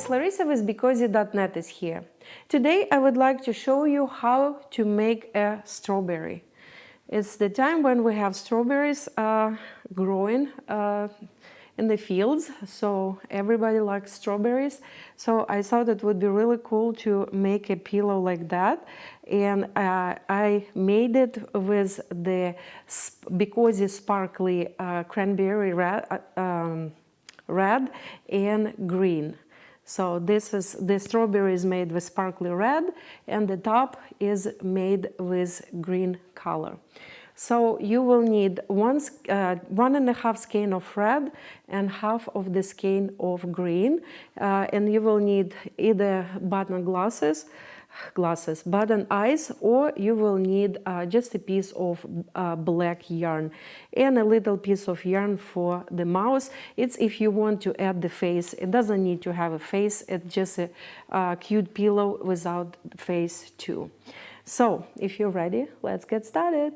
guys, Larissa with BeCozi.net is here. Today I would like to show you how to make a strawberry. It's the time when we have strawberries growing in the fields, so everybody likes strawberries. So I thought it would be really cool to make a pillow like that, and I made it with the BeCozi sparkly cranberry red and green. So this is the strawberry is made with sparkly red, and the top is made with green color. So you will need 1.5 skein of red and half of the skein of green, and you will need either button button eyes, or you will need just a piece of black yarn and a little piece of yarn for the mouse. It's if you want to add the face. It doesn't need to have a face, it's just a cute pillow without face too. So if you're ready, let's get started.